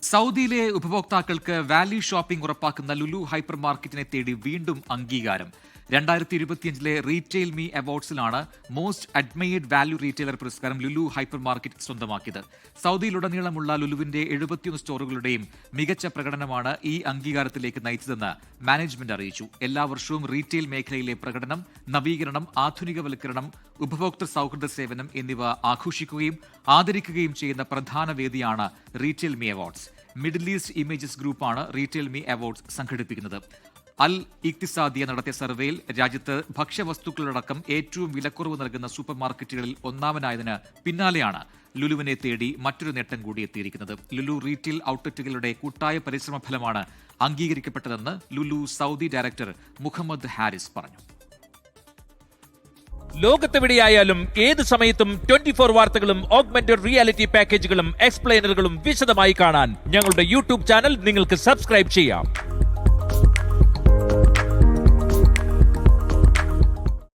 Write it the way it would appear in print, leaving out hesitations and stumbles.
സൗദിയിലെ ഉപഭോക്താക്കൾക്ക് value shopping ഉറപ്പാക്കുന്ന ലുലു ഹൈപ്പർ മാർക്കറ്റിനെ തേടി വീണ്ടും അംഗീകാരം. 2025 റീറ്റെയിൽ മീ അവാർഡ്സിലാണ് മോസ്റ്റ് അഡ്മയർഡ് വാല്യൂ റീറ്റെയിലർ പുരസ്കാരം ലുലു ഹൈപ്പർ മാർക്കറ്റ് സ്വന്തമാക്കിയത്. സൗദിയിലുടനീളമുള്ള ലുലുവിന്റെ 71 സ്റ്റോറുകളുടെയും മികച്ച പ്രകടനമാണ് ഈ അംഗീകാരത്തിലേക്ക് നയിച്ചതെന്ന് മാനേജ്മെന്റ് അറിയിച്ചു. എല്ലാ വർഷവും റീറ്റെയിൽ മേഖലയിലെ പ്രകടനം, നവീകരണം, ആധുനികവൽക്കരണം, ഉപഭോക്തൃ സൗഹൃദ സേവനം എന്നിവ ആഘോഷിക്കുകയും ആദരിക്കുകയും ചെയ്യുന്ന പ്രധാന വേദിയാണ് retail me awards. Middle east images ഗ്രൂപ്പാണ് റീറ്റെയിൽ മീ അവാർഡ്സ് സംഘടിപ്പിക്കുന്നത്. അൽ ഇഖ്തിസാദിയ നടത്തിയ സർവേയിൽ രാജ്യത്ത് ഭക്ഷ്യവസ്തുക്കളടക്കം ഏറ്റവും വിലക്കുറവ് നൽകുന്ന സൂപ്പർ മാർക്കറ്റുകളിൽ ഒന്നാമനായതിന് പിന്നാലെയാണ് ലുലുവിനെ തേടി മറ്റൊരു നേട്ടം കൂടി എത്തിയിരിക്കുന്നത്. ലുലു റീറ്റെയിൽ ഔട്ട്ലെറ്റുകളുടെ കൂട്ടായ പരിശ്രമ ഫലമാണ് അംഗീകരിക്കപ്പെട്ടതെന്ന് ലുലു സൗദി ഡയറക്ടർ മുഹമ്മദ് ഹാരിസ് പറഞ്ഞു. ലോകത്തെവിടെയായാലും ഏത് സമയത്തും 24 വാർത്തകളും ഓഗ്മെന്റഡ് റിയാലിറ്റി പാക്കേജുകളും എക്സ്പ്ലെയിനറുകളും വിശദമായി കാണാൻ ഞങ്ങളുടെ യൂട്യൂബ് ചാനൽ നിങ്ങൾക്ക് സബ്സ്ക്രൈബ് ചെയ്യാം.